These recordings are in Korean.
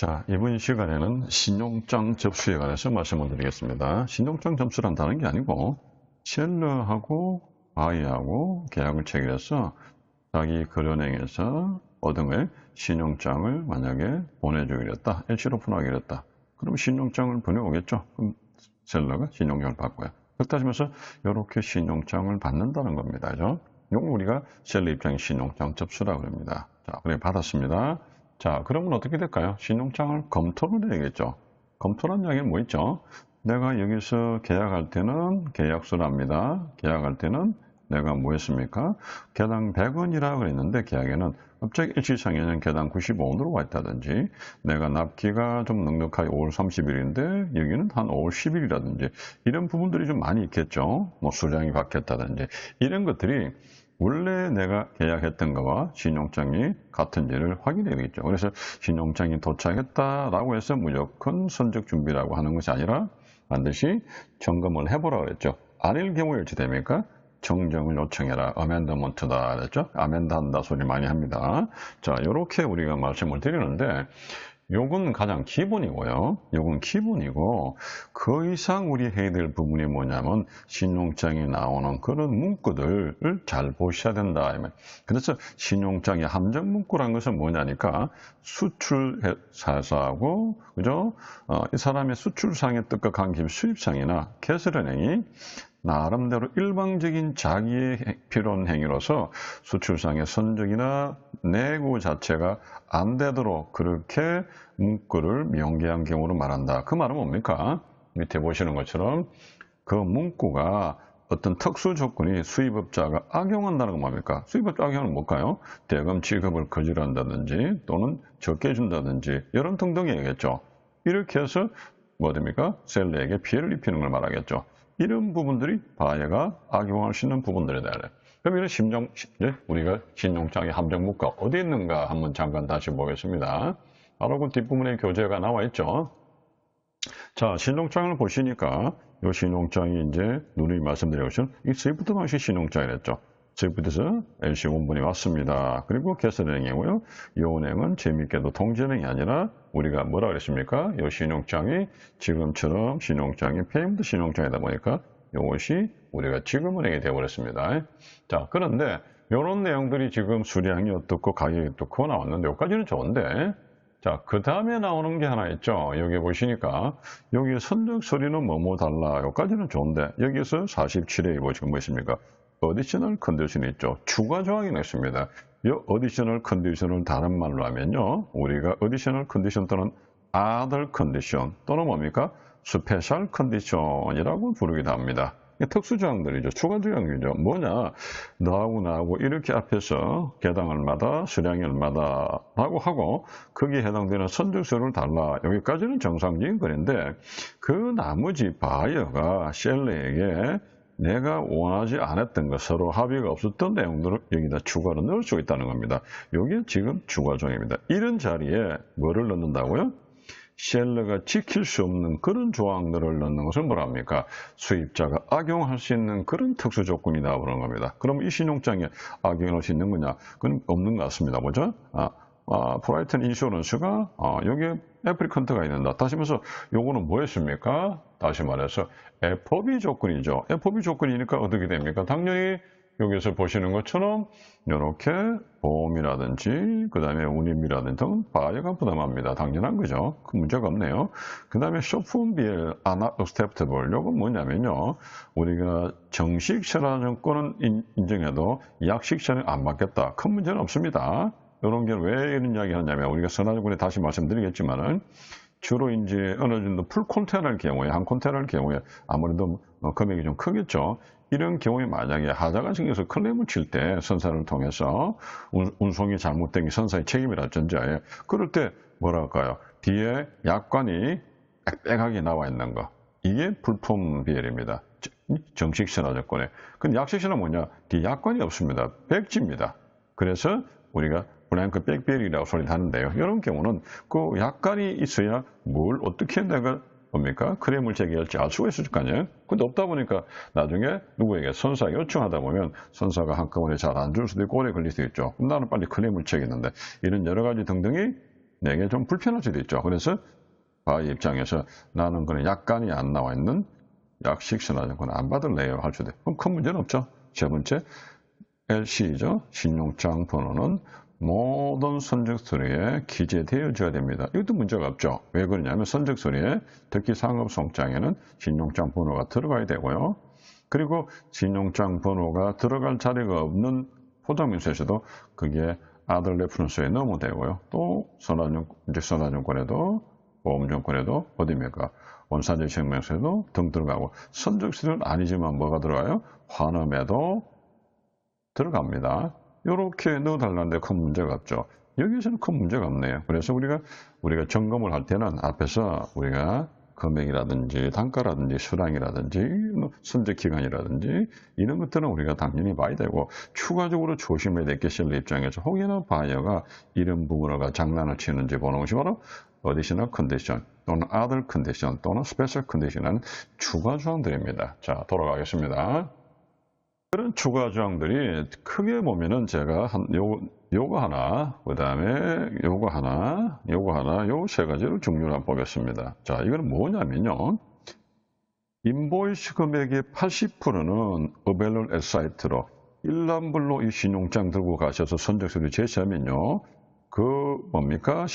자, 이번 시간에는 신용장 접수에 관해서 말씀을 드리겠습니다. 신용장 접수란다는 게 아니고 셀러하고 바이하고 계약을 체결해서 자기 거래은행에서 얻은 거에 신용장을 만약에 보내주기로 했다. LC로 오픈하기로 했다. 그럼 신용장을 보내오겠죠. 그럼 셀러가 신용장을 받고요. 그렇게 따지면서 이렇게 신용장을 받는다는 겁니다. 그죠? 이건 우리가 셀러 입장의 신용장 접수라고 합니다. 자, 그래 받았습니다. 자, 그러면 어떻게 될까요? 신용장을 검토를 해야겠죠. 검토란 이야기는 뭐 있죠? 내가 여기서 계약할 때는 계약서를 합니다. 계약할 때는 내가 뭐 했습니까? 개당 100원이라고 그랬는데 계약에는 갑자기 일시상에는 개당 95원으로 와 있다든지 내가 납기가 좀 넉넉하게 5월 30일인데 여기는 한 5월 10일이라든지 이런 부분들이 좀 많이 있겠죠. 뭐 수량이 바뀌었다든지 이런 것들이 원래 내가 계약했던 거와 신용장이 같은지를 확인해야 되겠죠. 그래서 신용장이 도착했다라고 해서 무조건 선적 준비라고 하는 것이 아니라 반드시 점검을 해보라고 그랬죠. 아닐 경우에 어찌 됩니까? 정정을 요청해라. 어멘더먼트다 그랬죠. 아멘드한다 소리 많이 합니다. 자, 이렇게 우리가 말씀을 드리는데 요건 가장 기본이고요. 요건 기본이고 그 이상 우리 해야 될 부분이 뭐냐면 신용장에 나오는 그런 문구들을 잘 보셔야 된다. 그래서 신용장의 함정 문구란 것은 뭐냐니까 수출사하고 그죠? 이 사람의 수출상의 뜻과 관계 수입상이나 개설은행이 나름대로 일방적인 자기의 필요한 행위로서 수출상의 선적이나 내고 자체가 안 되도록 그렇게 문구를 명개한 경우로 말한다. 그 말은 뭡니까? 밑에 보시는 것처럼 그 문구가 어떤 특수 조건이 수입업자가 악용한다는 건 뭡니까? 수입업자 악용은 뭘까요? 대금 지급을 거절한다든지 또는 적게 준다든지 이런 등등이겠죠. 이렇게 해서 뭐 됩니까? 셀러에게 피해를 입히는 걸 말하겠죠. 이런 부분들이 바이어가 악용할 수 있는 부분들이다. 그럼 이런 우리가 신용장의 함정 문구가 어디 있는가 한번 잠깐 다시 보겠습니다. 바로 그 뒷부분에 교재가 나와 있죠. 자, 신용장을 보시니까 이 신용장이 이제 누누이 말씀드린 이 스위프트 방식 신용장이랬죠. 스위프트에서 LC 원본이 왔습니다. 그리고 개설은행이고요. 이 은행은 재미있게도 통지은행이 아니라 우리가 뭐라 그랬습니까? 이 신용장이 지금처럼 신용장이 페이먼트 신용장이다 보니까 이것이 우리가 지금은행이 되어버렸습니다. 자, 그런데 이런 내용들이 지금 수량이 어떻고 가격이 어떻고 나왔는데 여기까지는 좋은데 자, 그 다음에 나오는 게 하나 있죠. 여기 보시니까 여기 선적 서류는 뭐뭐 달라. 여기까지는 좋은데 여기서 47회 보시면 뭐 있습니까? 어디셔널 컨디션이 있죠. 추가 조항이 있습니다. 이 어디셔널 컨디션을 다른 말로 하면요. 우리가 어디셔널 컨디션 또는 other 컨디션 또는 뭡니까? 스페셜 컨디션이라고 부르기도 합니다. 특수 조항들이죠. 추가 조항이죠. 뭐냐? 너하고 나하고 이렇게 앞에서 개당 얼마다, 수량이 얼마다 라고 하고 거기에 해당되는 선적서를 달라. 여기까지는 정상적인 거리인데 그 나머지 바이어가 셀러에게 내가 원하지 않았던 것, 서로 합의가 없었던 내용들을 여기다 추가로 넣을 수 있다는 겁니다. 이게 지금 추가 조항입니다. 이런 자리에 뭐를 넣는다고요? 셀러가 지킬 수 없는 그런 조항들을 넣는 것을 뭐라 합니까? 수입자가 악용할 수 있는 그런 특수 조건이다 그런 겁니다. 그럼 이 신용장에 악용할 수 있는 거냐? 그건 없는 것 같습니다. 뭐죠? 프라이튼 인슈런스가 여기에 애플리컨트가 있는다. 다시 말해서 요거는 뭐였습니까? 다시 말해서 FOB 조건이죠. FOB 조건이니까 어떻게 됩니까? 당연히 여기서 보시는 것처럼 이렇게 보험이라든지 그 다음에 운임이라든지 등은 바이어가 부담합니다. 당연한 거죠. 그 문제가 없네요. 그 다음에 쇼폼비엘 are not acceptable. 이건 뭐냐면요. 우리가 정식 신화증권은 인정해도 약식신은 안 받겠다. 큰 문제는 없습니다. 이런 게 왜 이런 이야기 하냐면 우리가 선화증권에 다시 말씀드리겠지만은 주로 이제 어느 정도 풀 컨테이너일 경우에 한 컨테이너일 경우에 아무래도 금액이 좀 크겠죠. 이런 경우에 만약에 하자가 생겨서 클레임을 칠 때 선사를 통해서 운송이 잘못된 게 선사의 책임이라든지 그럴 때 뭐라 할까요? 뒤에 약관이 빽빽하게 나와 있는 거. 이게 불품 비엘입니다. 정식 신화증권에. 근데 약식신화는 뭐냐? 뒤에 약관이 없습니다. 백지입니다. 그래서 우리가 블랭크 백비엘이라고 소리를 하는데요. 이런 경우는 그 약관이 있어야 뭘 어떻게 내가 뭡니까? 클레임을 제기할지 알 수가 있을 거 아니에요? 근데 없다 보니까 나중에 누구에게 선사 요청하다 보면 선사가 한꺼번에 잘 안 줄 수도 있고 오래 걸릴 수도 있죠. 그럼 나는 빨리 클레임을 제기했는데 이런 여러 가지 등등이 내게 좀 불편할 수도 있죠. 그래서 바이 입장에서 나는 그런 약관이 안 나와 있는 약식선화증권 안 받을래요 할 수도 있고 그럼 큰 문제는 없죠. 세 번째 LC죠. 신용장 번호는 모든 선적 서류에 기재되어져야 됩니다. 이것도 문제가 없죠. 왜 그러냐면 선적 서류에 특히 상업송장에는 신용장 번호가 들어가야 되고요. 그리고 신용장 번호가 들어갈 자리가 없는 포장민서에서도 그게 아들 레퍼런스에 넣으면 되고요. 또 선화증권에도 보험증권에도 어디입니까? 원산지생명서에도 등 들어가고 선적서류는 아니지만 뭐가 들어가요? 환음에도 들어갑니다. 이렇게 넣어달라는데 큰 문제가 없죠. 여기에서는 큰 문제가 없네요. 그래서 우리가 점검을 할 때는 앞에서 우리가 금액이라든지 단가라든지 수량이라든지 선적 기간이라든지 이런 것들은 우리가 당연히 봐야 되고 추가적으로 조심해야 될 게 셀러 입장에서 혹여나 바이어가 이런 부분을 장난을 치는지 보는 것이 바로 어디셔널 컨디션 또는 other 컨디션 또는 스페셜 컨디션은 추가 조항들입니다. 자, 돌아가겠습니다. 그런 추가 조항들이 크게 보면은 제가 요거 하나, 그 다음에 요거 하나, 요 세 가지를 종류를 한번 보겠습니다. 자, 이거는 뭐냐면요. 인보이스 금액의 80%는 available at site로 일람불로 이 신용장 들고 가셔서 선적서류 제시하면요. 그 뭡니까?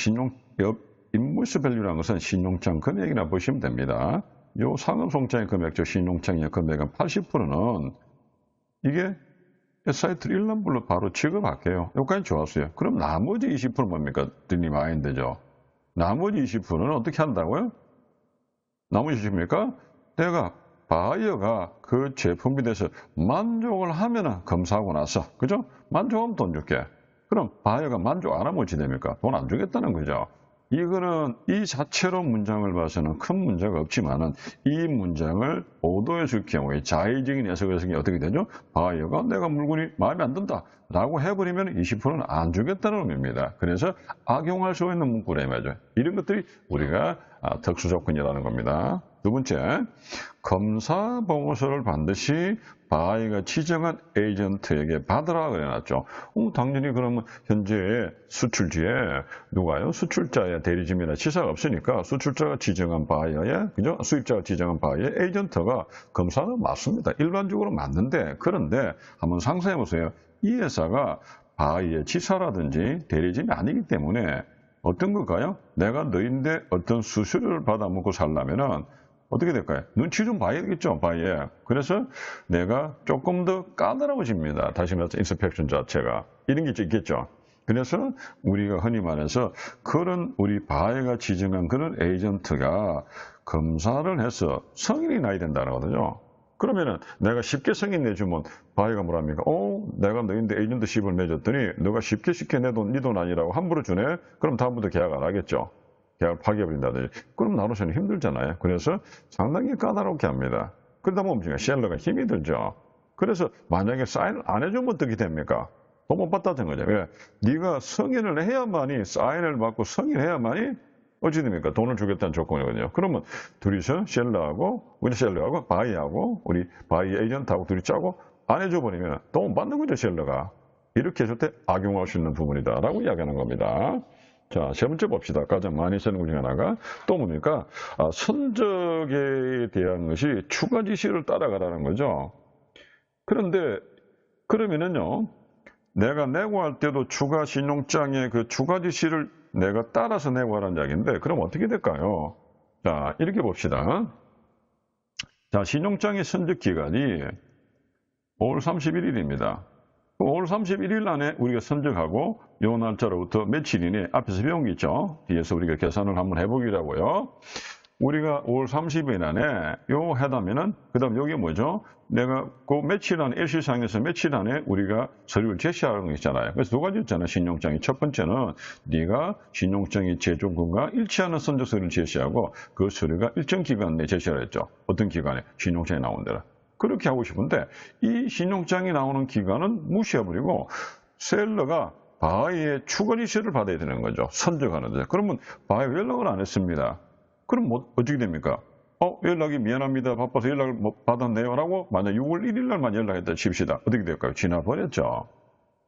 인보이스 밸류라는 것은 신용장 금액이나 보시면 됩니다. 요 상업송장의 금액, 저 신용장의 금액은 80%는 이게 사이트를 일람불로 바로 취급할게요. 여기까지 좋았어요. 그럼 나머지 20% 뭡니까? 드림마인드죠. 나머지 20%는 어떻게 한다고요? 나머지 20%입니까? 내가 바이어가 그 제품에 대해서 만족을 하면은 검사하고 나서, 그죠? 만족하면 돈 줄게. 그럼 바이어가 만족 안 하면 어찌 됩니까? 돈 안 주겠다는 거죠. 이거는 이 자체로 문장을 봐서는 큰 문제가 없지만은 이 문장을 오도해 줄 경우에 자의적인 해석에서 어떻게 되죠? 바이어가 내가 물건이 마음에 안 든다 라고 해버리면 20%는 안 주겠다는 의미입니다. 그래서 악용할 수 있는 문구라 말이죠. 이런 것들이 우리가 특수 조건이라는 겁니다. 두 번째, 검사 보고서를 반드시 바이가 지정한 에이전트에게 받으라 그래놨죠. 당연히 그러면 현재 수출지에 누가요? 수출자의 대리점이나 지사가 없으니까 수출자가 지정한 바이어의, 그죠? 수입자가 지정한 바이어의 에이전트가 검사는 맞습니다. 일반적으로 맞는데, 그런데 한번 상상해 보세요. 이 회사가 바이의 지사라든지 대리점이 아니기 때문에 어떤 걸까요? 내가 너인데 어떤 수수료를 받아 먹고 살려면은 어떻게 될까요? 눈치 좀 봐야겠죠, 바이에. 그래서 내가 조금 더 까다로워집니다. 다시 말해서 인스펙션 자체가. 이런 게 있겠죠. 그래서 우리가 흔히 말해서 그런 우리 바이가 지정한 그런 에이전트가 검사를 해서 성인이 나야 된다는 거거든요. 그러면은 내가 쉽게 승인 내주면 바이가 뭐랍니까? 내가 너인데 에이전트십을 내줬더니 너가 쉽게 내 돈, 네 돈 아니라고 함부로 주네? 그럼 다음부터 계약 안 하겠죠. 계약을 파기해버린다든지. 그럼 나로서는 힘들잖아요. 그래서 상당히 까다롭게 합니다. 그러다 보면 셀러가 힘이 들죠. 그래서 만약에 사인을 안 해주면 어떻게 됩니까? 돈 못 받다는 거죠. 왜? 네가 승인을 해야만이, 사인을 받고 승인해야만이 어찌 됩니까? 돈을 주겠다는 조건이거든요. 그러면 둘이서 우리 셀러하고 바이하고 우리 바이 에이전트하고 둘이 짜고 안 해줘버리면 돈 못 받는 거죠, 셀러가. 이렇게 했을 때 악용할 수 있는 부분이다 라고 이야기하는 겁니다. 자, 세 번째 봅시다. 가장 많이 쓰는 것 중에 하나가 또 뭡니까? 선적에 대한 것이 추가 지시를 따라가라는 거죠. 그런데 그러면은요, 내가 내고 할 때도 추가 신용장의 그 추가 지시를 내가 따라서 내고 하라는 이야기인데, 그럼 어떻게 될까요? 자, 이렇게 봅시다. 자, 신용장의 선적 기간이 5월 31일입니다. 5월 31일 안에 우리가 선적하고 요 날짜로부터 며칠이니 앞에서 배운 게 있죠. 뒤에서 우리가 계산을 한번 해보기라고요. 우리가 5월 30일 안에 요 해다면은 그 다음 여기 뭐죠? 내가 그 며칠 안에 일시상에서 며칠 안에 우리가 서류를 제시하는 거 있잖아요. 그래서 두 가지 있잖아요. 신용장이. 첫 번째는 네가 신용장의 제조건과 일치하는 선적 서류를 제시하고 그 서류가 일정 기간 내에 제시를 했죠. 어떤 기간에? 신용장이 나온 대로. 그렇게 하고 싶은데 이 신용장이 나오는 기간은 무시해버리고 셀러가 바이의 추가 지시를 받아야 되는 거죠. 선적하는데. 그러면 바이 연락을 안 했습니다. 그럼 뭐 어떻게 됩니까? 연락이 미안합니다. 바빠서 연락을 못 받았네요. 라고 만약 6월 1일 날만 연락했다 칩시다. 어떻게 될까요? 지나버렸죠.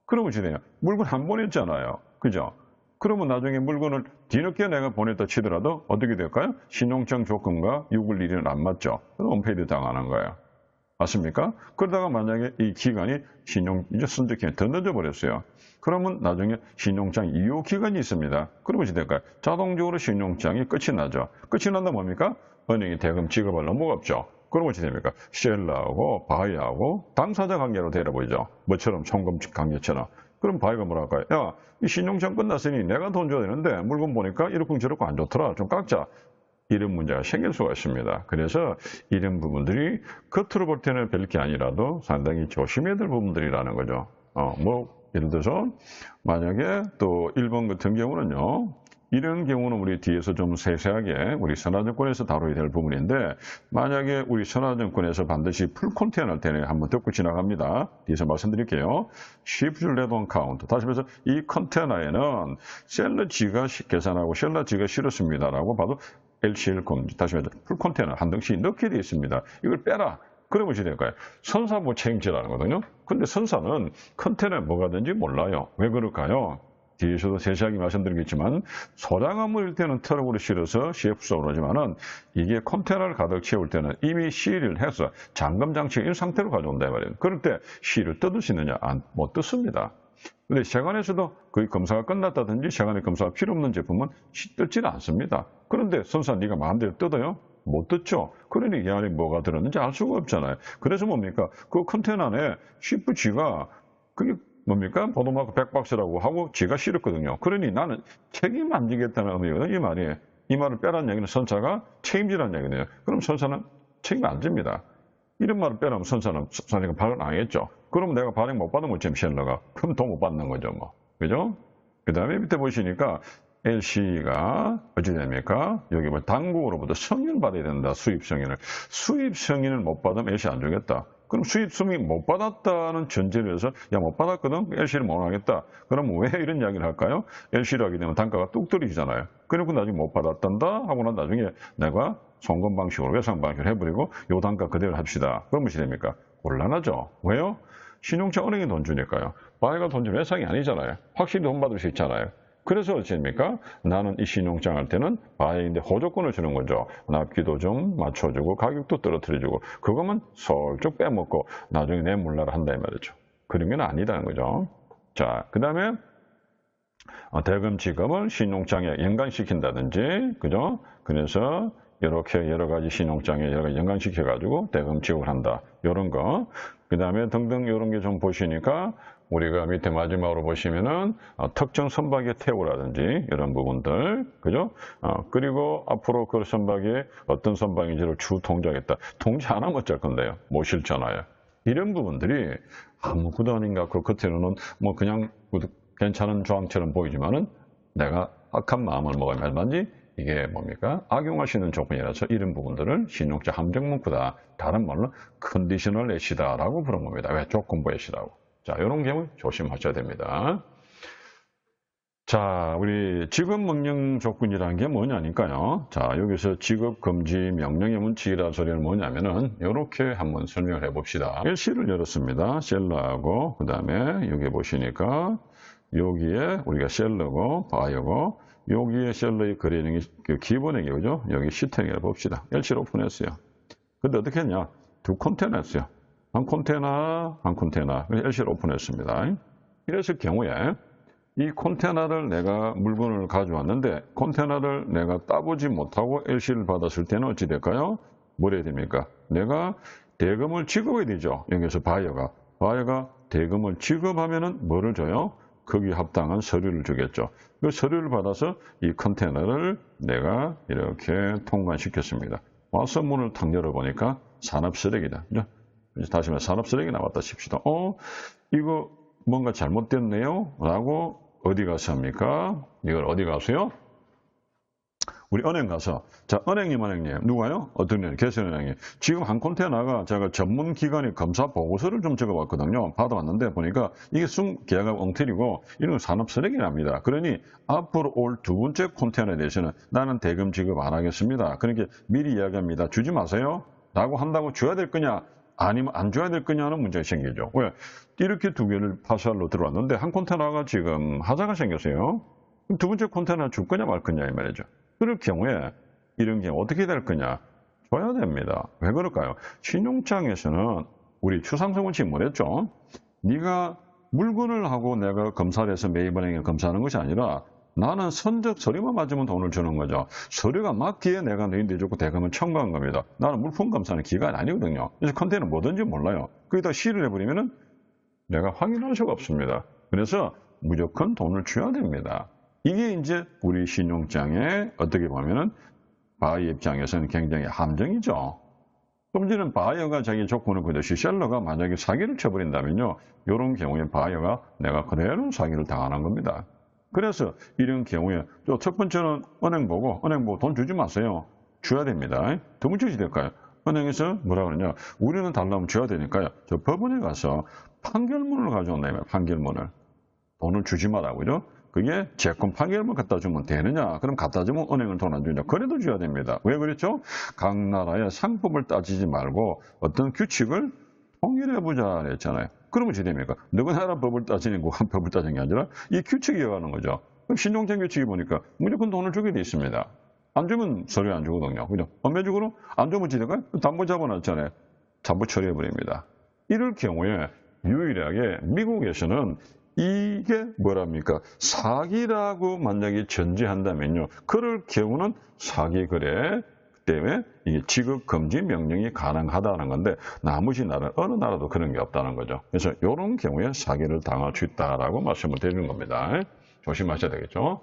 그러면 지내요. 물건 안 보냈잖아요. 그죠? 그러면 나중에 물건을 뒤늦게 내가 보냈다 치더라도 어떻게 될까요? 신용장 조건과 6월 1일은 안 맞죠. 그럼 언페이드 당하는 거예요. 맞습니까? 그러다가 만약에 이 기간이 이제 선적 기간이 더 늦어버렸어요. 그러면 나중에 신용장 이후 기간이 있습니다. 그러면 어떻게 될까요? 자동적으로 신용장이 끝이 나죠. 끝이 난다 뭡니까? 은행이 대금 지급할 의무가 없죠. 그러면 어떻게 됩니까? 셀러하고 바이하고 당사자 관계로 되어보이죠. 뭐처럼 송금 관계처럼. 그럼 바이가 뭐라 할까요? 야, 이 신용장 끝났으니 내가 돈 줘야 되는데 물건 보니까 이렇고 저렇고 안 좋더라. 좀 깎자. 이런 문제가 생길 수가 있습니다. 그래서 이런 부분들이 겉으로 볼 때는 별 게 아니라도 상당히 조심해야 될 부분들이라는 거죠. 예를 들어서 만약에 또 1번 같은 경우는요. 이런 경우는 우리 뒤에서 좀 세세하게 우리 선화증권에서 다뤄야 될 부분인데 만약에 우리 선화증권에서 반드시 풀 컨테이너 할 때는 한번 듣고 지나갑니다. 뒤에서 말씀드릴게요. Shipped Red Account. 다시 말해서 이 컨테이너에는 셀러지가 계산하고 셀러지가 실었습니다라고 봐도 LCL 금지, 다시 말해서 풀 컨테이너 한 덩씩 넣게 되어 있습니다. 이걸 빼라. 그러면 어떻게 될까요? 선사부 책임지라는 거거든요. 근데 선사는 컨테이너에 뭐가 된지 몰라요. 왜 그럴까요? 뒤에서도 세세하게 말씀드리겠지만 소량한 물일 때는 트럭으로 실어서 CF수로 하지만은 이게 컨테이너를 가득 채울 때는 이미 시를 해서 잠금 장치 이 상태로 가져온다 말이에요. 그럴 때 시를 뜯을 수 있느냐? 못 뜯습니다. 근데 세관에서도 거의 검사가 끝났다든지 세관에 검사가 필요 없는 제품은 뜯지는 않습니다. 그런데 선사 네가 마음대로 뜯어요? 못 뜯죠. 그러니 이 안에 뭐가 들었는지 알 수가 없잖아요. 그래서 뭡니까? 그 컨테이너 안에 CFG가 그게 뭡니까? 보도마크 100박스라고 하고 지가 실었거든요. 그러니 나는 책임 안 지겠다는 의미거든요. 이 말이. 이 말을 빼라는 얘기는 선사가 책임지라는 얘기네요. 그럼 선사는 책임 안 집니다. 이런 말을 빼라면 선사가 발언 안 하겠죠. 그럼 내가 발행 못 받으면 어쩌면 셀러가. 그럼 돈 못 받는 거죠, 뭐. 그죠? 그 다음에 밑에 보시니까 LC가 어찌 됩니까? 여기 뭐 당국으로부터 승인을 받아야 된다. 수입 승인을. 수입 승인을 못 받으면 LC 안 주겠다. 그럼 수입 승인 못 받았다는 전제를 해서 야, 못 받았거든? LC를 못 하겠다. 그럼 왜 이런 이야기를 할까요? LC를 하게 되면 단가가 뚝 떨어지잖아요. 그리고 나중에 못 받았단다 하고 난 나중에 내가 송금 방식으로 외상 방식으로 해버리고 요 단가 그대로 합시다. 그럼 무엇이 됩니까? 곤란하죠. 왜요? 신용차 은행이 돈 주니까요. 바이가 돈 주면 외상이 아니잖아요. 확실히 돈 받을 수 있잖아요. 그래서 어찌됩니까? 나는 이 신용장 할 때는 바이인데 호조권을 주는 거죠. 납기도 좀 맞춰주고 가격도 떨어뜨려주고 그거만 솔쩍 빼먹고 나중에 내 몰라를 한다 이 말이죠. 그런 건 아니다는 거죠. 자, 그 다음에 대금 지급을 신용장에 연관시킨다든지, 그죠? 그래서 이렇게 여러 가지 신용장에 여러 가지 연관시켜가지고 대금 지급을 한다. 이런 거. 그 다음에 등등 이런 게 좀 보시니까 우리가 밑에 마지막으로 보시면은 특정 선박의 태우라든지 이런 부분들, 그죠? 그리고 앞으로 그 선박이 어떤 선박인지를 통제하겠다. 통제 안 하면 어쩔 건데요? 못 실잖아요. 이런 부분들이 아무것도 아닌가. 그 겉에는 뭐 그냥 괜찮은 조항처럼 보이지만은 내가 악한 마음을 먹으면 얼마인지 이게 뭡니까? 악용할 수 있는 조건이라서 이런 부분들을 신용자 함정문구다. 다른 말로 컨디셔널 애시다라고 부른 겁니다. 왜? 조건부 애시다고. 자, 이런 경우 조심하셔야 됩니다. 자, 우리 지급 명령 조건이라는 게 뭐냐니까요. 자, 여기서 지급 금지 명령의 문칙이라는 소리는 뭐냐면은 이렇게 한번 설명을 해봅시다. LC를 열었습니다. 셀러하고 그 다음에 여기 보시니까 여기에 우리가 셀러고 바이어고 여기에 셀러의 거래량이 기본액이 그죠? 여기 시탱을 봅시다. LC를 오픈했어요. 근데 어떻게 했냐? 두 컨테이너 했어요. 한 컨테이너, 한 컨테이너. LC를 오픈했습니다. 이랬을 경우에 이 컨테이너를 내가 물건을 가져왔는데 컨테이너를 내가 따보지 못하고 LC를 받았을 때는 어찌 될까요? 뭘 해야 됩니까? 내가 대금을 지급해야 되죠. 여기서 바이어가 대금을 지급하면은 뭐를 줘요? 거기에 합당한 서류를 주겠죠. 그 서류를 받아서 이 컨테이너를 내가 이렇게 통관시켰습니다. 와서 문을 탁 열어보니까 산업쓰레기다. 다시 말해 산업쓰레기 나왔다 칩시다. 이거 뭔가 잘못됐네요? 라고 어디 가서 합니까? 이걸 어디 가서요? 우리 은행 가서, 자, 은행님, 누가요? 어떤 은행? 개선은행이. 지금 한 컨테이너가 제가 전문기관의 검사 보고서를 좀 적어봤거든요. 받아왔는데 보니까 이게 계약하고 엉터리고 이런 건 산업쓰레기랍니다. 그러니 앞으로 올 두 번째 컨테이너에 대해서는 나는 대금 지급 안 하겠습니다. 그러니까 미리 이야기합니다. 주지 마세요. 라고 한다고 줘야 될 거냐? 아니면 안 줘야 될 거냐는 문제가 생기죠. 왜? 이렇게 두 개를 파쇄할로 들어왔는데 한 컨테이너가 지금 하자가 생겼어요. 그럼 두 번째 컨테이너 줄 거냐 말 거냐 이 말이죠. 그럴 경우에 이런 경우 어떻게 될 거냐? 줘야 됩니다. 왜 그럴까요? 신용장에서는 우리 추상성원칙 뭐랬죠? 네가 물건을 하고 내가 검사를 해서 매입은행에 검사하는 것이 아니라 나는 선적 서류만 맞으면 돈을 주는 거죠. 서류가 맞기에 내가 너희들 주고 대금을 청구한 겁니다. 나는 물품 검사는 기관이 아니거든요. 그래서 컨테이너 뭐든지 몰라요. 거기다 시를 해버리면은 내가 확인할 수가 없습니다. 그래서 무조건 돈을 줘야 됩니다. 이게 이제 우리 신용장의 어떻게 보면은 바이어 입장에서는 굉장히 함정이죠. 좀 전에 바이어가 자기 조건을 그대로 셀러가 만약에 사기를 쳐버린다면요. 이런 경우에 바이어가 내가 그대로 사기를 당하는 겁니다. 그래서 이런 경우에 또 첫 번째는 은행 보고 돈 주지 마세요. 줘야 됩니다. 두 번째 어떻게 될까요? 은행에서 뭐라 그러냐. 우리는 달라면 줘야 되니까요. 저 법원에 가서 판결문을 가져온다면 판결문을. 돈을 주지 마라고요. 그게 채권 판결문 갖다 주면 되느냐? 그럼 갖다 주면 은행은 돈 안 주냐? 그래도 줘야 됩니다. 왜 그렇죠? 각 나라의 상법을 따지지 말고 어떤 규칙을 통일해보자 그랬잖아요. 그러면 어떻게 됩니까? 누구 나라 법을 따지는 한 법을 따지는 게 아니라 이 규칙이 이어가는 거죠. 그럼 신용장 규칙이 보니까 무조건 돈을 주게 돼 있습니다. 안 주면 서류 안 주거든요. 그죠? 엄매적으로 안 주면 어떻게 될까요? 담보 잡아놨잖아요. 담보 처리해버립니다. 이럴 경우에 유일하게 미국에서는 이게 뭐랍니까? 사기라고 만약에 전제한다면요. 그럴 경우는 사기 거래 때문에 이게 지급 금지 명령이 가능하다는 건데 나머지 나라 어느 나라도 그런 게 없다는 거죠. 그래서 이런 경우에 사기를 당할 수 있다라고 말씀을 드리는 겁니다. 조심하셔야 되겠죠.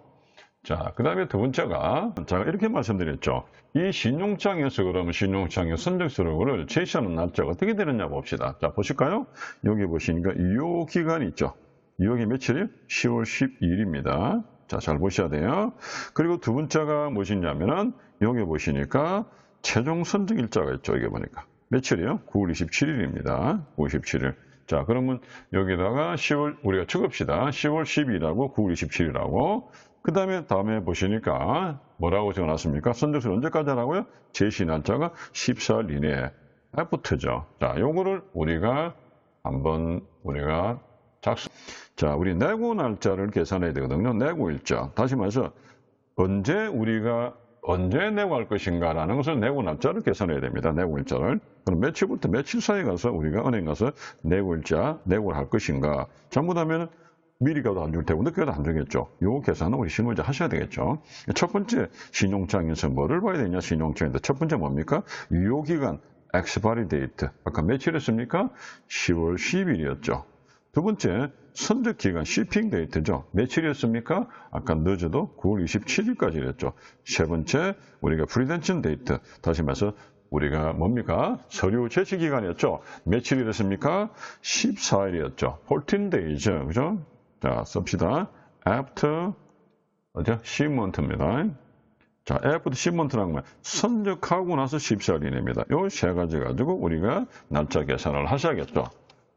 자, 그 다음에 두 번째가 제가 이렇게 말씀드렸죠. 이 신용장에서 그러면 신용장의 선적서류를 제시하는 날짜가 어떻게 되느냐 봅시다. 자, 보실까요? 여기 보시니까 이 기간이 있죠. 이게 며칠이요? 10월 12일입니다. 자, 잘 보셔야 돼요. 그리고 두 번째가 무엇이냐면은 여기 보시니까 최종 선적 일자가 있죠. 이게 보니까 며칠이요? 9월 27일입니다. 9월 27일. 자, 그러면 여기다가 10월 우리가 적읍시다. 10월 12일하고 9월 27일하고 그 다음에 보시니까 뭐라고 적어놨습니까? 선적서류 언제까지 하라고요? 제시 날짜가 14일 이내에 애프터죠. 자, 요거를 우리가 한번 자, 우리 내고 날짜를 계산해야 되거든요. 내고 일자. 다시 말해서 언제 내고 할 것인가라는 것을 내고 날짜를 계산해야 됩니다. 내고 일자를. 그럼 며칠부터 며칠 사이에 가서 우리가 은행 가서 내고 일자, 내고를 할 것인가. 잘못하면 미리 가도 안 줄 테고 늦게 가도 안 주겠죠. 요 계산은 우리 실무자 하셔야 되겠죠. 첫 번째 신용장에서 뭐를 봐야 되냐 신용장인데 첫 번째 뭡니까? 유효기간 expiry date. 아까 며칠이었습니까? 10월 10일이었죠. 두 번째, 선적기간, shipping date죠. 며칠이었습니까? 아까 늦어도 9월 27일까지였죠. 세 번째, 우리가 prudential date. 다시 말해서 우리가 뭡니까? 서류 제시기간이었죠. 며칠이었습니까? 14일이었죠. 14 days. 그죠? 자, 씁시다. after, 10month입니다. 자, after 10month라는 건 선적하고 나서 14일 이내입니다. 요 세 가지 가지고 우리가 날짜 계산을 하셔야겠죠.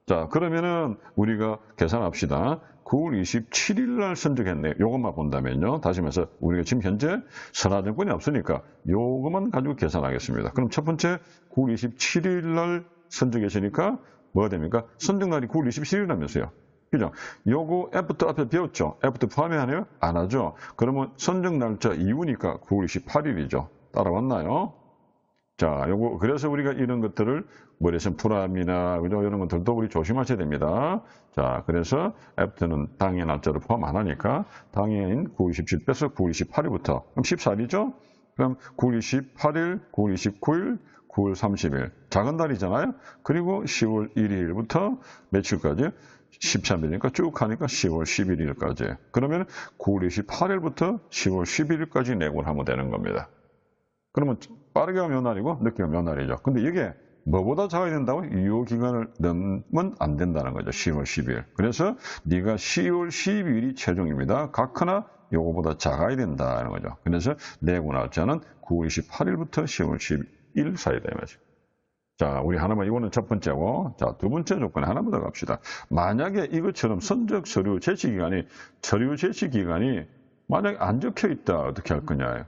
자, 그러면은 우리가 계산합시다. 9월 27일 날 선적했네. 요것만 본다면요. 다시 말해서 우리가 지금 현재 선화증권이 없으니까 요것만 가지고 계산하겠습니다. 그럼 첫 번째 9월 27일 날 선적했으니까 뭐가 됩니까? 선적날이 9월 27일이라면서요. 그죠? 요거 애프터 앞에 배웠죠? 애프터 포함해 하네요? 안 하죠? 그러면 선적 날짜 이후니까 9월 28일이죠. 따라왔나요? 자, 요거, 그래서 우리가 이런 것들을, 머리에서 풀암이나, 그죠? 이런 것들도 우리 조심하셔야 됩니다. 자, 그래서 애프터는 당일 날짜를 포함 안 하니까, 당일인 9월 27일 빼서 9월 28일부터, 그럼 14일이죠? 그럼 9월 28일, 9월 29일, 9월 30일. 작은 달이잖아요? 그리고 10월 1일부터 며칠까지? 13일이니까 쭉 하니까 10월 11일까지. 그러면 9월 28일부터 10월 11일까지 내고를 하면 되는 겁니다. 그러면 빠르게 하면 몇 날이고 늦게 하면 몇 날이죠. 근데 이게 뭐보다 작아야 된다고? 이 기간을 넘으면 안 된다는 거죠. 10월 12일. 그래서 네가 10월 12일이 최종입니다. 각 하나 요거보다 작아야 된다는 거죠. 그래서 내고 날짜는 9월 28일부터 10월 12일 사이다 이 말이죠. 자, 우리 하나만, 이거는 첫 번째고, 자, 두 번째 조건에 하나만 더 갑시다. 만약에 이것처럼 선적 서류 제시기간이, 만약에 안 적혀 있다, 어떻게 할 거냐.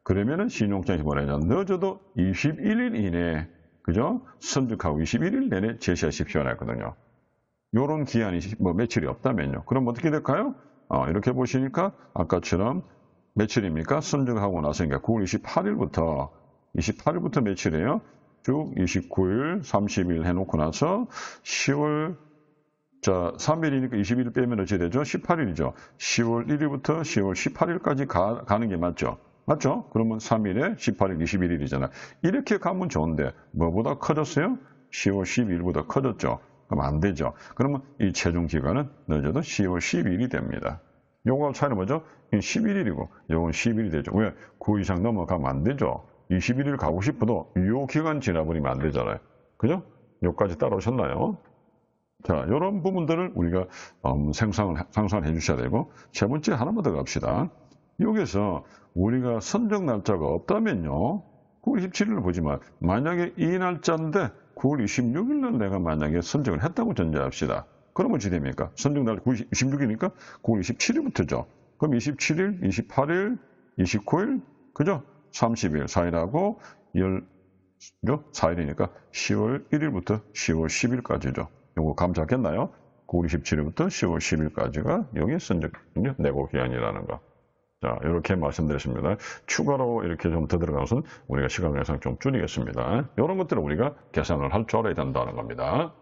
그러면은 신용장에서 뭐라 하냐. 늦어도 21일 이내에, 그죠? 선적하고 21일 내내 제시하십시오. 했거든요. 요런 기한이 며칠이 없다면요. 그럼 어떻게 될까요? 이렇게 보시니까 아까처럼 며칠입니까? 선정하고 나서니까 9월 28일부터 며칠이에요? 쭉 29일, 30일 해놓고 나서 10월, 자, 3일이니까 21일 빼면 어찌 되죠? 18일이죠. 10월 1일부터 10월 18일까지 가는 게 맞죠? 맞죠? 그러면 3일에 18일, 21일이잖아. 이렇게 가면 좋은데, 뭐보다 커졌어요? 10월 12일보다 커졌죠? 그럼 안 되죠. 그러면 이 최종 기간은 늦어도 10월 12일이 됩니다. 요거 차이는 뭐죠? 이 11일이고, 요건 10일이 되죠. 왜? 9 이상 넘어가면 안 되죠. 21일 가고 싶어도 요 기간 지나버리면 안 되잖아요. 그죠? 요까지 따라오셨나요? 자, 이런 부분들을 우리가 상상을 해주셔야 되고, 세 번째 하나만 더 갑시다. 여기서 우리가 선정 날짜가 없다면요, 9월 27일을 보지만, 만약에 이 날짜인데 9월 26일 날 내가 만약에 선정을 했다고 전제합시다. 그러면 어찌 됩니까? 선정 날 9월 26일이니까 9월 27일부터죠. 그럼 27일, 28일, 29일, 그죠? 30일, 4일하고 4일이니까 10월 1일부터 10월 10일까지죠. 요거 감 잡겠나요? 9월 27일부터 10월 10일까지가 여기 선정 내고 기한이라는 거. 자, 이렇게 말씀드렸습니다. 추가로 이렇게 좀 더 들어가서 우리가 시간 예상 좀 줄이겠습니다. 이런 것들을 우리가 계산을 할 줄 알아야 된다는 겁니다.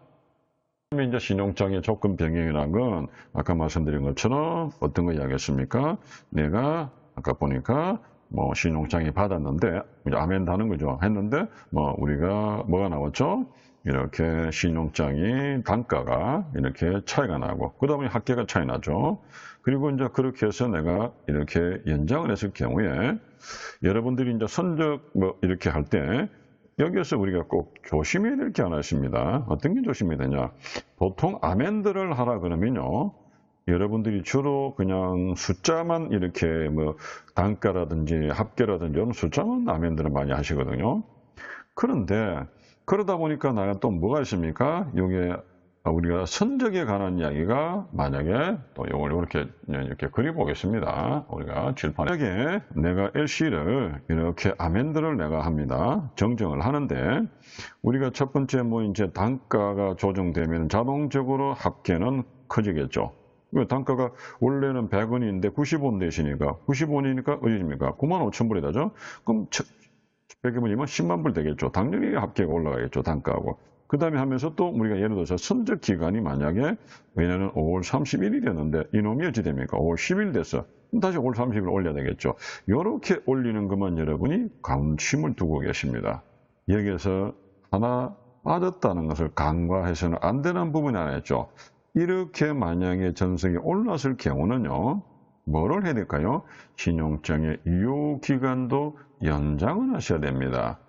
이제 신용장의 조건 변경이라는 건 아까 말씀드린 것처럼 어떤 거 이야기했습니까? 내가 아까 보니까 뭐 신용장이 받았는데 이제 아멘다는 거죠. 했는데 뭐 우리가 뭐가 나왔죠? 이렇게 신용장이 단가가 이렇게 차이가 나고 그 다음에 합계가 차이 나죠. 그리고 이제 그렇게 해서 내가 이렇게 연장을 했을 경우에 여러분들이 이제 선적 뭐 이렇게 할 때 여기에서 우리가 꼭 조심해야 될 게 하나 있습니다. 어떤 게 조심해야 되냐? 보통 아멘드를 하라 그러면요. 여러분들이 주로 그냥 숫자만 이렇게 뭐 단가라든지 합계라든지 이런 숫자만 아멘드를 많이 하시거든요. 그런데 그러다 보니까 나가 또 뭐가 있습니까? 요게 우리가 선적에 관한 이야기가 만약에 또 이걸 이렇게 그려보겠습니다. 우리가 칠판에 내가 LC를 이렇게 아멘드를 내가 합니다. 정정을 하는데 우리가 첫 번째 뭐 이제 단가가 조정되면 자동적으로 합계는 커지겠죠. 단가가 원래는 100원인데 90원 되시니까 90원이니까 어디입니까? 95,000불이 되죠. 그럼 100원이면 10만 불 되겠죠. 당연히 합계가 올라가겠죠. 단가하고. 그 다음에 하면서 또 우리가 예를 들어서 선적 기간이 만약에 왜냐면 5월 31일이었는데 이놈이 어찌 됩니까? 5월 10일 됐어. 다시 5월 30일 올려야 되겠죠. 이렇게 올리는 것만 여러분이 관심을 두고 계십니다. 여기에서 하나 빠졌다는 것을 간과해서는 안 되는 부분이 하나 있죠. 이렇게 만약에 전성이 올랐을 경우는요. 뭐를 해야 될까요? 신용장의 유효기간도 연장을 하셔야 됩니다.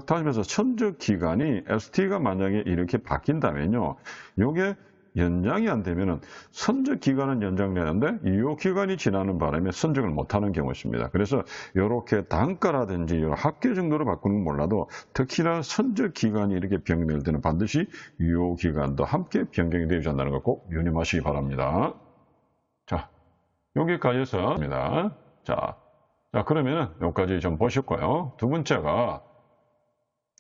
다시면서 선적기간이 ST가 만약에 이렇게 바뀐다면요. 이게 연장이 안 되면은 선적기간은 연장되는데 유효기간이 지나는 바람에 선적을 못하는 경우가 있습니다. 그래서 이렇게 단가라든지 합계 정도로 바꾸는 건 몰라도 특히나 선적기간이 이렇게 변경될 때는 반드시 유효기간도 함께 변경이 되어야 한다는 거 꼭 유념하시기 바랍니다. 자, 여기까지 해서입니다. 자, 그러면은 여기까지 좀 보셨고요. 두 번째가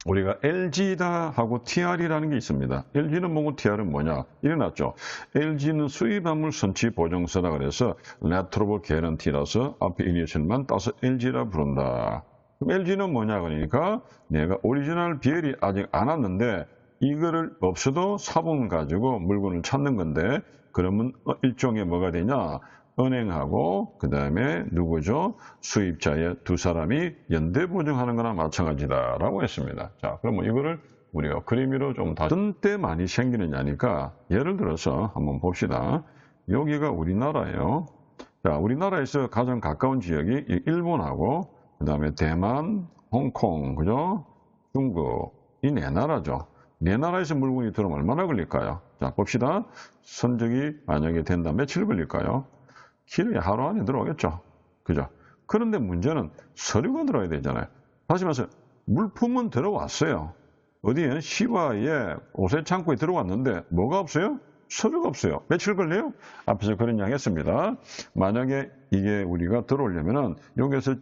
우리가 LG다 하고 TR이라는 게 있습니다. LG는 뭐고 TR은 뭐냐? 일어났죠. LG는 수입화물 선취 보증서라 그래서 레트로버 개런티라서 앞에 이니셜만 따서 LG라 부른다. 그럼 LG는 뭐냐 그러니까 내가 오리지널 비엘이 아직 안 왔는데 이거를 없어도 사본 가지고 물건을 찾는 건데 그러면 일종의 뭐가 되냐? 은행하고 그 다음에 누구죠? 수입자의 두 사람이 연대 보증하는 거나 마찬가지다라고 했습니다. 자, 그러면 이거를 우리가 그림으로 좀 다시 어떤 때 많이 생기느냐니까 예를 들어서 한번 봅시다. 여기가 우리나라예요. 자, 우리나라에서 가장 가까운 지역이 일본하고 그 다음에 대만, 홍콩, 그죠? 중국 이 네 나라죠. 네 나라에서 물건이 들어오면 얼마나 걸릴까요? 자, 봅시다. 선적이 만약에 된다면 며칠 걸릴까요? 길이 하루 안에 들어오겠죠. 그죠? 그런데 문제는 서류가 들어야 되잖아요. 다시 말해서 물품은 들어왔어요. 어디에? 시와에 오세 창고에 들어왔는데 뭐가 없어요? 서류가 없어요. 며칠 걸려요? 앞에서 그런 이야기 했습니다. 만약에 이게 우리가 들어오려면은 여기에서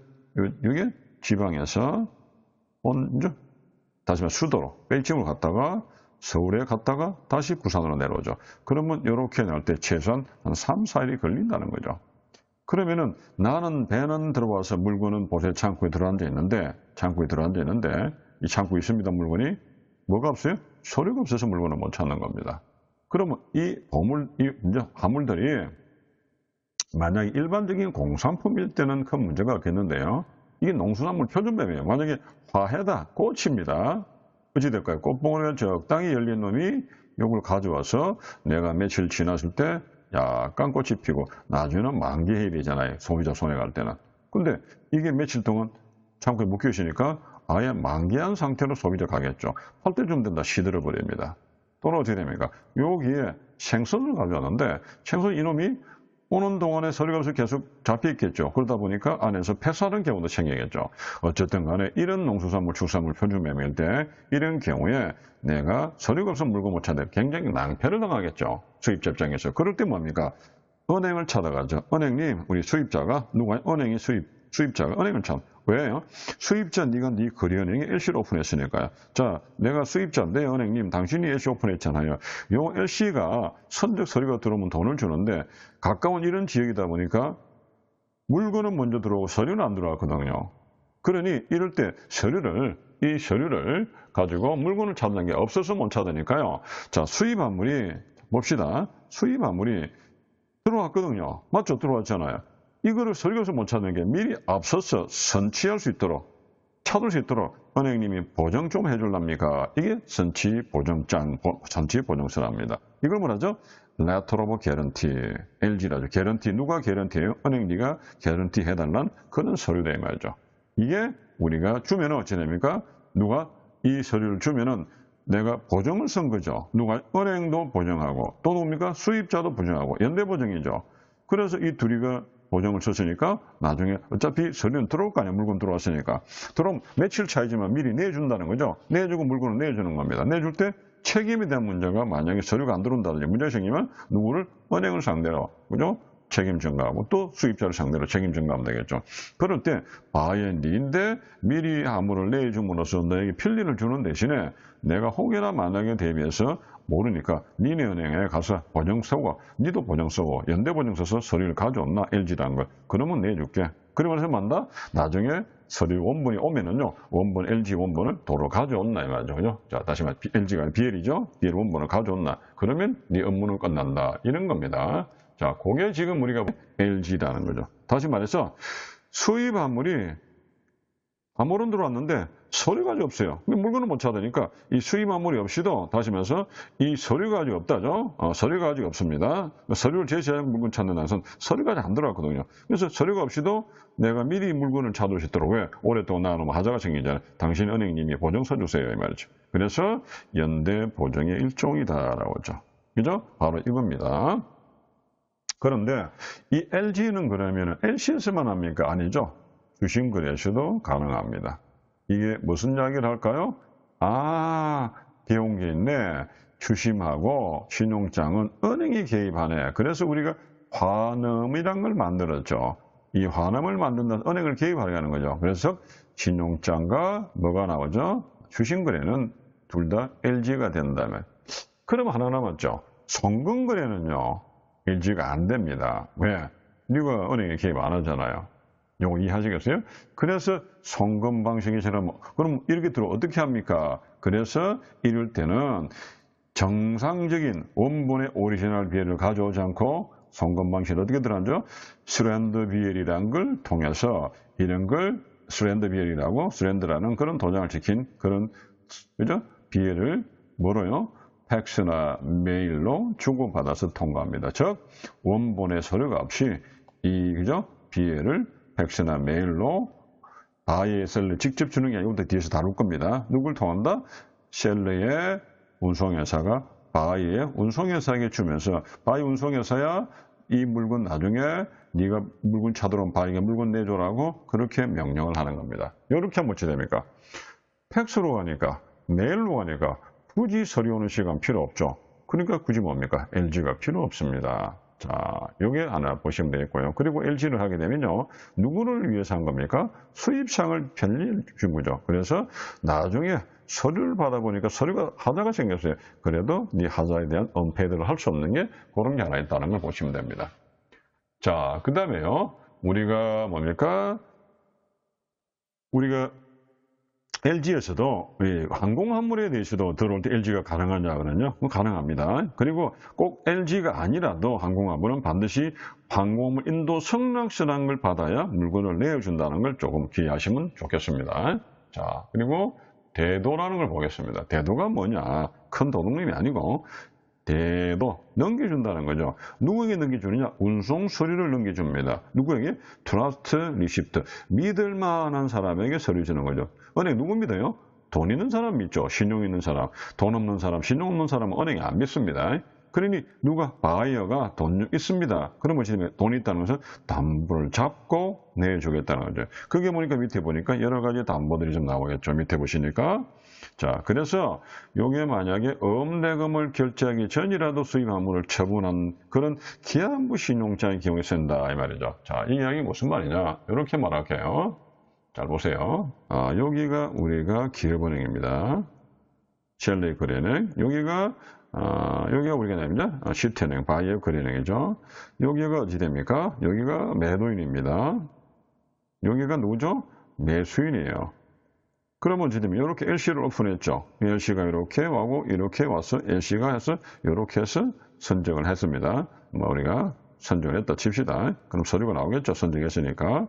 이게 지방에서 다시 말해 수도로 베이징으로 갔다가 서울에 갔다가 다시 부산으로 내려오죠. 그러면 이렇게 날 때 최소한 한 3, 4일이 걸린다는 거죠. 그러면은 나는 배는 들어와서 물건은 보세 창고에 들어앉아 있는데 이 창고에 있습니다. 물건이 뭐가 없어요? 서류가 없어서 물건을 못 찾는 겁니다. 그러면 이 화물들이 만약에 일반적인 공산품일 때는 큰 문제가 없겠는데요. 이게 농수산물 표준뱀이에요. 만약에 화해다, 꽃입니다. 어찌 될까요? 꽃봉오리가 적당히 열린 놈이 요걸 가져와서 내가 며칠 지났을 때 약간 꽃이 피고 나중에는 만개해야 되잖아요. 소비자 손에 갈 때는. 근데 이게 며칠 동안 창고에 묶여 있으니까 아예 만개한 상태로 소비자 가겠죠. 할 때쯤 된다 시들어 버립니다. 또는 어떻게 됩니까? 여기에 생선을 가져왔는데 생선 이놈이 오는 동안에 서류가 없이 계속 잡혀 있겠죠. 그러다 보니까 안에서 폐사하는 경우도 생기겠죠. 어쨌든 간에 이런 농수산물, 축산물 표준매매일 때 이런 경우에 내가 서류가 없으면 물건 못 찾아 굉장히 낭패를 당하겠죠. 수입자 입장에서. 그럴 때 뭡니까? 은행을 찾아가죠. 은행님, 우리 수입자가 누가 은행이 수입자가 은행을 찾아. 왜요? 수입자 네가 네 거래은행에 LC를 오픈했으니까요. 자, 내가 수입자인데 은행님 당신이 LC 오픈했잖아요. 요 LC가 선적 서류가 들어오면 돈을 주는데 가까운 이런 지역이다 보니까 물건은 먼저 들어오고 서류는 안 들어왔거든요. 그러니 이럴 때 이 서류를 가지고 물건을 찾는 게 없어서 못 찾으니까요. 자, 수입화물이 봅시다. 수입화물이 들어왔거든요. 맞죠? 들어왔잖아요. 이거를 서류에서 못 찾는 게 미리 앞서서 선취할 수 있도록 찾을 수 있도록 은행님이 보정 좀 해줄랍니까? 이게 선취 보정서랍니다. 이걸 뭐라죠? Letter of Guarantee, LG라죠. 개런티 누가 개런티예요? 은행 네가 개런티 해달란 그런 서류다 이 말이죠. 이게 우리가 주면은 어찌 됩니까? 누가 이 서류를 주면은 내가 보정을 쓴 거죠. 누가 은행도 보정하고 또 뭡니까? 수입자도 보정하고 연대 보정이죠. 그래서 이 둘이가 보정을 썼으니까 나중에 어차피 서류는 들어올 거 아니야. 물건 들어왔으니까. 그럼 며칠 차이지만 미리 내준다는 거죠. 내주고 물건을 내주는 겁니다. 내줄 때 책임에 대한 문제가 만약에 서류가 안 들어온다든지 문제가 생기면 누구를 은행을 상대로 그죠? 책임 전가하고 또 수입자를 상대로 책임 전가하면 되겠죠. 그럴 때 바이앤리인데 미리 화물을 내줌으로써 너에게 편리를 주는 대신에 내가 혹여나 만약에 대비해서 모르니까 니네 은행에 가서 보정 쓰고 니도 보정 쓰고 연대 보정 써서 서류를 가져온나 LG라는 걸 그러면 내줄게. 그러면서 만다 나중에 서류 원본이 오면은요 원본 LG 원본을 도로 가져온나 이 말이죠. 그죠? 자 다시 말해 LG가 BL이죠. BL 원본을 가져온나 그러면 네 업무는 끝난다 이런 겁니다. 자 그게 지금 우리가 LG라는 거죠. 다시 말해서 수입 화물이 화물은 들어왔는데 서류가 아직 없어요. 물건을 못 찾으니까 이 수입 화물이 없이도 다시 말해서 이 서류가 아직 없다죠. 서류가 아직 없습니다. 서류를 제시해야 물건 찾는 한선 서류가 아직 안 들어왔거든요. 그래서 서류가 없이도 내가 미리 물건을 찾을 수 있도록 왜 오랫동안 나누면 하자가 생기잖아요. 당신 은행님이 보정 써주세요 이 말이죠. 그래서 연대 보정의 일종이다라고 하죠. 그죠? 바로 이겁니다. 그런데 이 LG는 그러면 LC에서만 합니까? 아니죠. 주식 거래소도 가능합니다. 이게 무슨 이야기를 할까요? 배운 게 있네. 주심하고 신용장은 은행이 개입하네. 그래서 우리가 환음이란 걸 만들었죠. 이 환음을 만든다는 은행을 개입하려는 거죠. 그래서 신용장과 뭐가 나오죠? 주식거래는 둘 다 LG가 된다면. 그럼 하나 남았죠. 송금거래는요. LG가 안 됩니다. 왜? 네가 은행에 개입 안 하잖아요. 요거 이해하시겠어요? 그래서 송금 방식이처럼 그럼 이렇게 들어 어떻게 합니까? 그래서 이럴 때는 정상적인 원본의 오리지널 BL을 가져오지 않고 송금 방식을 어떻게 들어가죠? 스랜드 BL이라는 걸 통해서 이런 걸 스랜드 BL이라고 스랜드라는 그런 도장을 지킨 그런 그죠? BL을 뭐로요? 팩스나 메일로 주고받아서 통과합니다. 즉 원본의 서류가 없이 이 그죠? BL을 팩스나 메일로 바이의 셀러 직접 주는 게 아니고 뒤에서 다룰 겁니다. 누굴 통한다? 셀러의 운송회사가 바이의 운송회사에게 주면서 바이 운송회사야 이 물건 나중에 네가 물건 찾으러 바이가 물건 내줘라고 그렇게 명령을 하는 겁니다. 이렇게 하면 어찌 됩니까? 팩스로 가니까 메일로 가니까 굳이 서류 오는 시간 필요 없죠. 그러니까 굳이 뭡니까? LG가 필요 없습니다. 자, 요게 하나 보시면 되겠고요. 그리고 LG를 하게 되면요. 누구를 위해서 한 겁니까? 수입상을 편리해 준 거죠. 그래서 나중에 서류를 받아보니까 서류가 하자가 생겼어요. 그래도 네 하자에 대한 언페이드를 할 수 없는 게 그런 게 하나 있다는 걸 보시면 됩니다. 자, 그 다음에요. 우리가 뭡니까? 우리가 LG에서도 항공화물에 대해서도 들어올 때 LG가 가능하냐 그러면요. 가능합니다. 그리고 꼭 LG가 아니라도 항공화물은 반드시 항공화물 인도 승낙서랑을 받아야 물건을 내어준다는 걸 조금 기억하시면 좋겠습니다. 자, 그리고 대도라는 걸 보겠습니다. 대도가 뭐냐? 큰 도둑놈이 아니고 대도, 넘겨준다는 거죠. 누구에게 넘겨주느냐? 운송 서류를 넘겨줍니다. 누구에게? 트러스트 리시프트. 믿을 만한 사람에게 서류 주는 거죠. 은행 누구 믿어요? 돈 있는 사람 믿죠. 신용 있는 사람. 돈 없는 사람, 신용 없는 사람은 은행이 안 믿습니다. 그러니 누가? 바이어가 돈 있습니다. 그런 것이 돈이 있다는 것은 담보를 잡고 내주겠다는 거죠. 그게 뭐니까 밑에 보니까 여러 가지 담보들이 좀 나오겠죠. 밑에 보시니까. 자, 그래서 요게 만약에 음대금을 결제하기 전이라도 수입화물을 처분한 그런 기한부 신용자의 경우에 쓴다 이 말이죠. 자, 이 이야기 무슨 말이냐? 이렇게 말할게요. 잘 보세요. 여기가 우리가 기업은행입니다. 셸레이 거래은행. 여기가 우리가 냅니다. 시트은행, 바이어 거래은행이죠. 여기가 어디 됩니까? 여기가 매도인입니다. 여기가 누구죠? 매수인이에요. 그러면 어찌 되면 이렇게 LC를 오픈했죠. LC가 이렇게 와고 이렇게 와서 LC가 해서 이렇게 해서 선정을 했습니다. 우리가 선정을 했다 칩시다. 그럼 서류가 나오겠죠. 선정했으니까.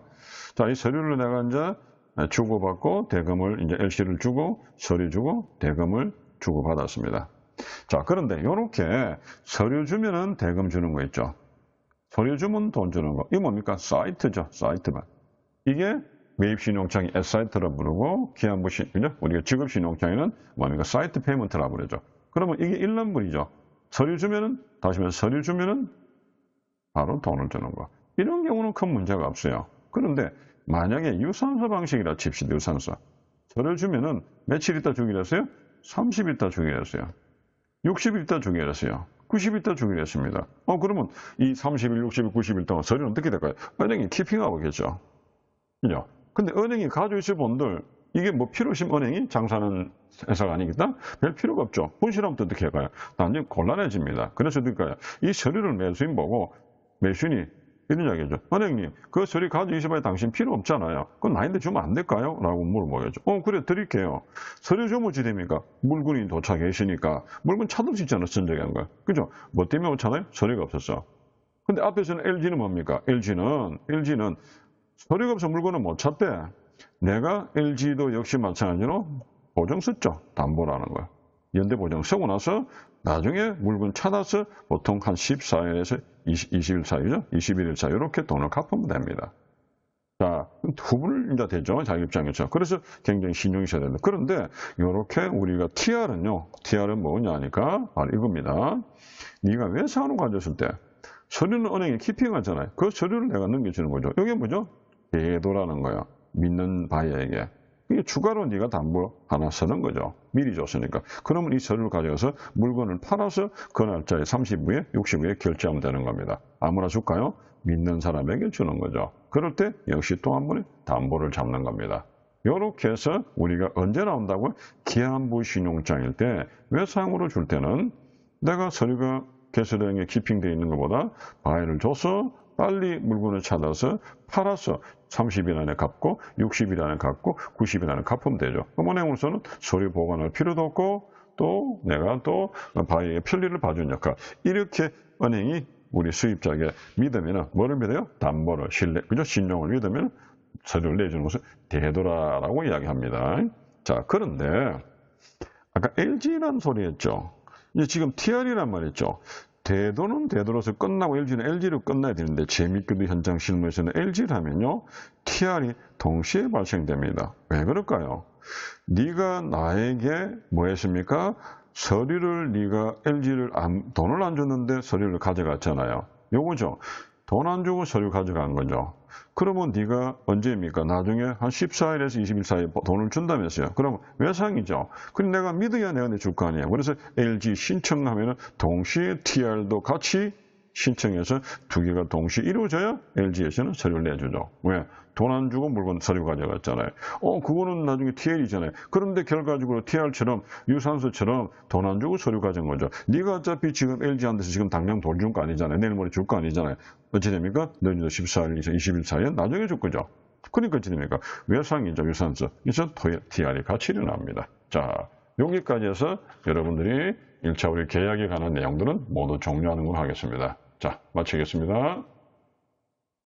자, 이 서류를 내가 이제 주고받고 대금을 이제 LC를 주고 서류 주고 대금을 주고받았습니다. 자, 그런데 이렇게 서류 주면은 대금 주는 거 있죠. 서류 주면 돈 주는 거. 이게 뭡니까? 사이트죠. 사이트만. 이게 매입신용장이 S사이트라 부르고 기한부 우리가 지급신용장에는 뭡니까? 사이트 페이먼트라 부르죠. 그러면 이게 1년분이죠. 서류 주면은 다시 말해서 서류 주면은 바로 돈을 주는 거. 이런 경우는 큰 문제가 없어요. 그런데 만약에 유산소 방식이라 칩시다. 유산소. 서류 주면은 며칠 있다 주기로 했어요? 30일 있다 주기로 했어요. 60일 있다 주기로 했어요. 90일 있다 주기로 했습니다. 그러면 이 30일, 60일, 90일 동안 서류는 어떻게 될까요? 은행이 키핑하고겠죠. 그죠? 근데 은행이 가지고 있을 분들, 이게 뭐 필요 없으면 은행이 장사하는 회사가 아니겠다? 별 필요가 없죠. 분실하면 또 어떻게 할까요? 완전히 곤란해집니다. 그래서 어떻게 할까요? 이 서류를 매수인 보고, 매수인이 이런 이야기죠. 은행님, 그 서류 가지고 있어봐야 당신 필요 없잖아요. 그건 나한테 주면 안 될까요? 라고 물어보겠죠. 그래, 드릴게요. 서류 주면 어찌 됩니까? 물건이 도착해 있으니까. 물건 찾을 수 있잖아, 선적한 거. 그죠? 뭐 때문에 못 찾아요? 서류가 없었어. 근데 앞에서는 LG는 뭡니까? LG는 서류가 없어 물건을 못 찾대. 내가 LG도 역시 마찬가지로 보증 썼죠. 담보라는 거. 연대보증 쓰고 나서 나중에 물건 찾아서 보통 한 14일에서 20일 사이죠. 21일 사이 이렇게 돈을 갚으면 됩니다. 자, 후불 이제 되죠. 자기 입장에서. 그래서 굉장히 신용이 있어야 된다. 그런데 이렇게 우리가 TR은 뭐냐 하니까 바로 이겁니다. 네가 외상으로 가졌을 때 서류는 은행에 키핑하잖아요. 그 서류를 내가 넘겨주는 거죠. 이게 뭐죠? 대도라는 거야. 믿는 바이어에게. 이게 추가로 네가 담보 하나 쓰는 거죠. 미리 줬으니까. 그러면 이 서류를 가져가서 물건을 팔아서 그 날짜에 30후에 60후에 결제하면 되는 겁니다. 아무나 줄까요? 믿는 사람에게 주는 거죠. 그럴 때 역시 또 한 번에 담보를 잡는 겁니다. 이렇게 해서 우리가 언제 나온다고요? 기한부 신용장일 때 외상으로 줄 때는 내가 서류가 개설형에 키핑되어 있는 것보다 바이어를 줘서 빨리 물건을 찾아서 팔아서 30일 안에 갚고 60일 안에 갚고 90일 안에 갚으면 되죠. 은행으로서는 서류 보관할 필요도 없고 또 내가 또 바이어의 편리를 봐준 역할. 이렇게 은행이 우리 수입자에게 믿으면 뭐를 믿어요? 담보를 그죠? 신용을 믿으면 서류를 내주는 것을 대도라라고 이야기합니다. 자, 그런데 아까 LG라는 소리 했죠. 이제 지금 TR이란 말 했죠. 대도는 대도로서 끝나고 LG는 LG로 끝나야 되는데 재밌게도 현장 실무에서는 LG를 하면요. TR이 동시에 발생됩니다. 왜 그럴까요? 네가 나에게 뭐 했습니까? 서류를 네가 돈을 안 줬는데 서류를 가져갔잖아요. 요거죠. 돈 안 주고 서류 가져간 거죠. 그러면 네가 언제입니까? 나중에 한 14일에서 20일 사이에 돈을 준다면서요. 그러면 외상이죠. 그럼 내가 믿어야 내가 내줄 거 아니에요. 그래서 LG 신청하면 동시에 TR도 같이 신청해서 두 개가 동시에 이루어져야 LG에서는 서류를 내주죠. 왜? 돈 안 주고 물건 서류 가져갔잖아요. 그거는 나중에 TL이잖아요. 그런데 결과적으로 TR처럼 유산소처럼 돈 안 주고 서류 가져온 거죠. 네가 어차피 지금 LG한테서 지금 당장 돈 준 거 아니잖아요. 내일 모레 줄 거 아니잖아요. 어찌 됩니까? 너희도 14일, 20일 사이에 나중에 줄 거죠. 그러니까 어찌 됩니까? 외상이죠, 유산소. 그래서 TR이 같이 일어납니다. 자, 여기까지 해서 여러분들이 1차 우리 계약에 관한 내용들은 모두 종료하는 걸로 하겠습니다. 자, 마치겠습니다.